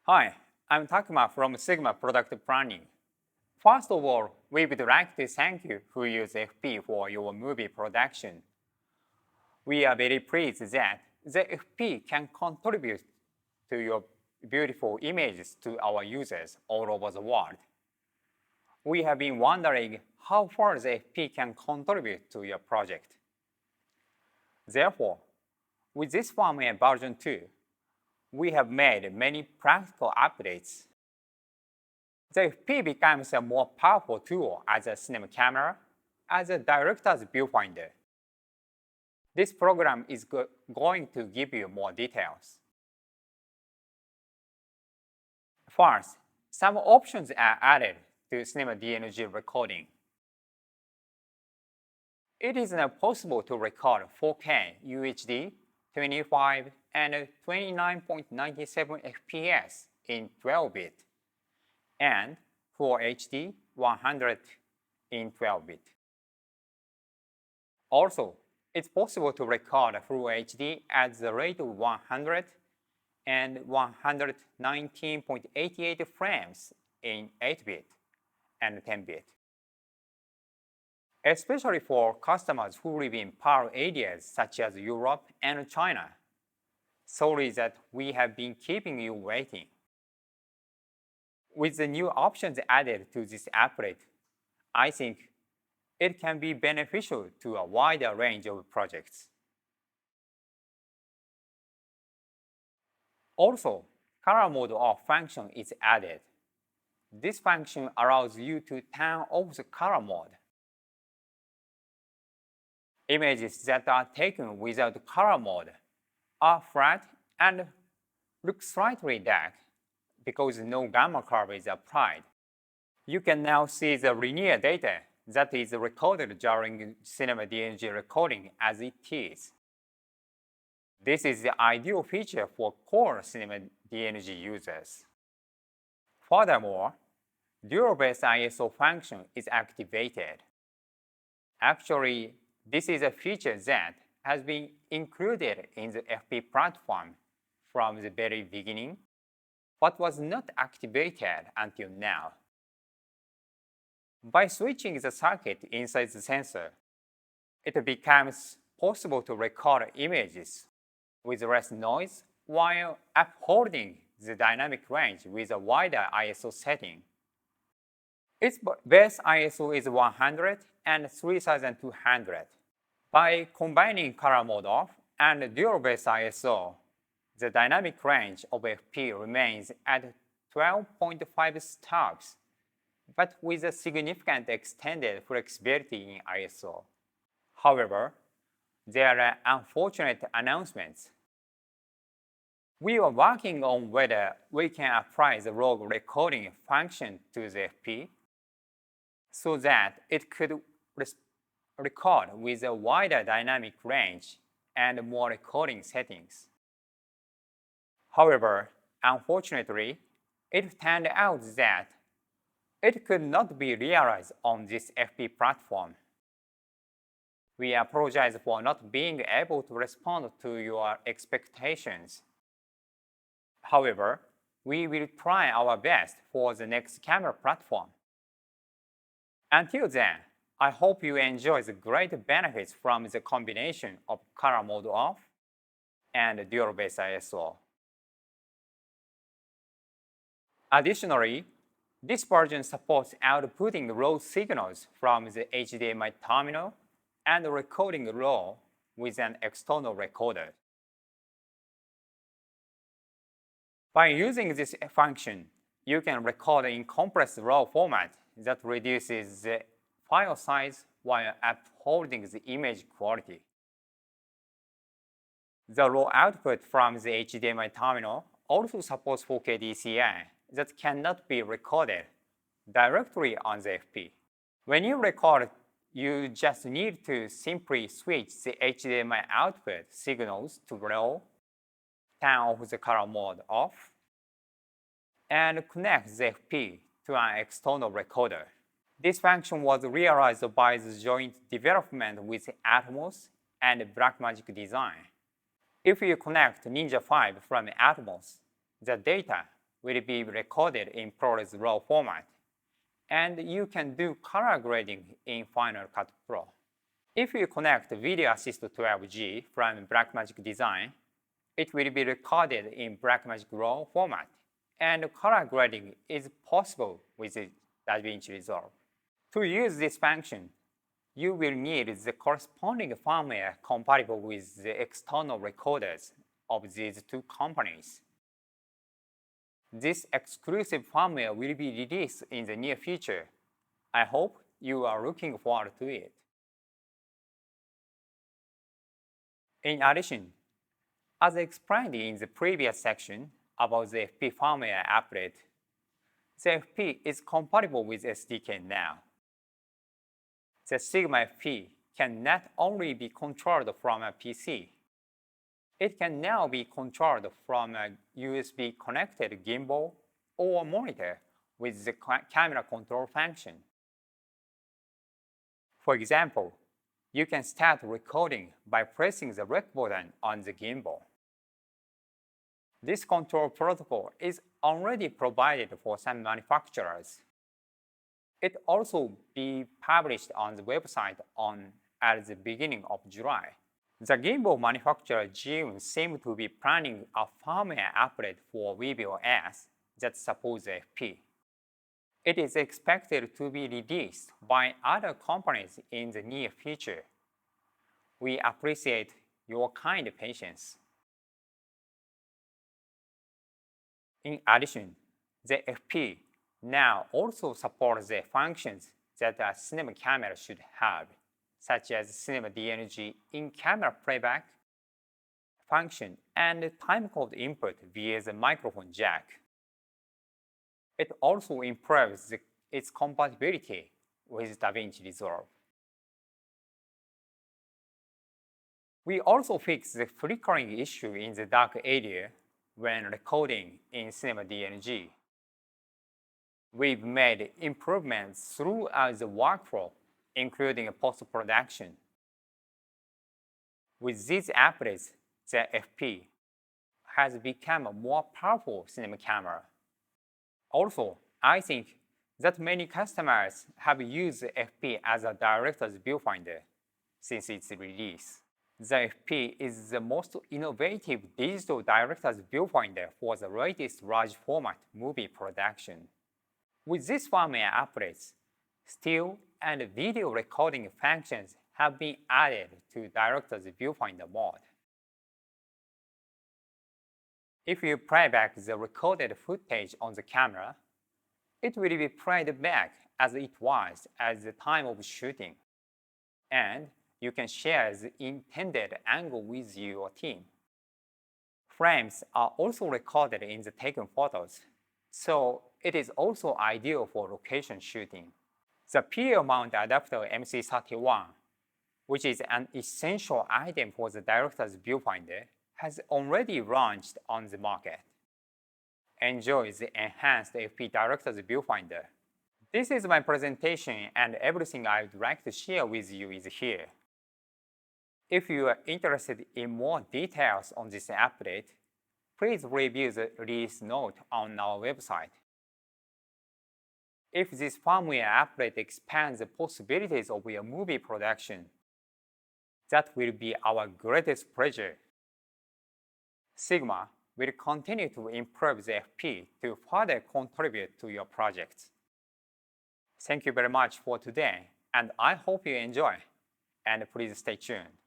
Hi, I'm Takuma from Sigma Product Planning. First of all, we would like to thank you who use FP for your movie production. We are very pleased that the FP can contribute to your beautiful images to our users all over the world. We have been wondering how far the FP can contribute to your project. Therefore, with this firmware version 2, we have made many practical updates. The FP becomes a more powerful tool as a cinema camera, as a director's viewfinder. This program is going to give you more details. First, some options are added to cinema DNG recording. It is now possible to record 4K UHD, 25 and 29.97 FPS in 12-bit, and Full HD 100 in 12-bit. Also, it's possible to record Full HD at the rate of 100 and 119.88 frames in 8-bit and 10-bit. Especially for customers who live in PAL areas such as Europe and China. Sorry that we have been keeping you waiting. With the new options added to this applet, I think it can be beneficial to a wider range of projects. Also, color mode off function is added. This function allows you to turn off the color mode. Images that are taken without color mode are flat and look slightly dark because no gamma curve is applied. You can now see the linear data that is recorded during cinema DNG recording as it is. This is the ideal feature for core cinema DNG users. Furthermore, dual-based ISO function is activated. Actually, this is a feature that has been included in the FP platform from the very beginning, but was not activated until now. By switching the circuit inside the sensor, it becomes possible to record images with less noise while upholding the dynamic range with a wider ISO setting. Its base ISO is 100 and 3200. By combining color mode off and dual-based ISO, the dynamic range of FP remains at 12.5 stops, but with a significant extended flexibility in ISO. However, there are unfortunate announcements. We are working on whether we can apply the log recording function to the FP so that it could record with a wider dynamic range and more recording settings. However, unfortunately, it turned out that it could not be realized on this FP platform. We apologize for not being able to respond to your expectations. However, we will try our best for the next camera platform. Until then, I hope you enjoy the great benefits from the combination of color mode off and dual-based ISO. Additionally, this version supports outputting raw signals from the HDMI terminal and recording raw with an external recorder. By using this function, you can record in compressed RAW format that reduces the file size while upholding the image quality. The raw output from the HDMI terminal also supports 4K DCI that cannot be recorded directly on the FP. When you record, you just need to simply switch the HDMI output signals to RAW, turn off the color mode off, and connect the FP to an external recorder. This function was realized by the joint development with Atmos and Blackmagic Design. If you connect Ninja 5 from Atmos, the data will be recorded in ProRes RAW format, and you can do color grading in Final Cut Pro. If you connect Video Assist 12G from Blackmagic Design, it will be recorded in Blackmagic RAW format, and color grading is possible with DaVinci Resolve. To use this function, you will need the corresponding firmware compatible with the external recorders of these two companies. This exclusive firmware will be released in the near future. I hope you are looking forward to it. In addition, as explained in the previous section about the FP firmware update, the FP is compatible with SDK now. The Sigma FP can not only be controlled from a PC, it can now be controlled from a USB-connected gimbal or monitor with the camera control function. For example, you can start recording by pressing the rec button on the gimbal. This control protocol is already provided for some manufacturers. It also be published on the website at the beginning of July. The gimbal manufacturer Zhiyun seems to be planning a firmware update for viewfinder that supports FP. It is expected to be released by other companies in the near future. We appreciate your kind patience. In addition, the FP now also supports the functions that a cinema camera should have, such as cinema DNG in-camera playback function and timecode input via the microphone jack. It also improves its compatibility with DaVinci Resolve. We also fixed the flickering issue in the dark area when recording in Cinema DNG. We've made improvements throughout the workflow, including post-production. With these updates, the FP has become a more powerful cinema camera. Also, I think that many customers have used the FP as a director's viewfinder since its release. The FP is the most innovative digital director's viewfinder for the latest large format movie production. With this firmware updates, still and video recording functions have been added to director's viewfinder mode. If you play back the recorded footage on the camera, it will be played back as it was at the time of shooting, and you can share the intended angle with your team. Frames are also recorded in the taken photos, so it is also ideal for location shooting. The PL mount adapter MC31, which is an essential item for the director's viewfinder, has already launched on the market. Enjoy the enhanced FP director's viewfinder. This is my presentation, and everything I would like to share with you is here. If you are interested in more details on this update, please review the release note on our website. If this firmware update expands the possibilities of your movie production, that will be our greatest pleasure. Sigma will continue to improve the FP to further contribute to your projects. Thank you very much for today, and I hope you enjoy, and please stay tuned.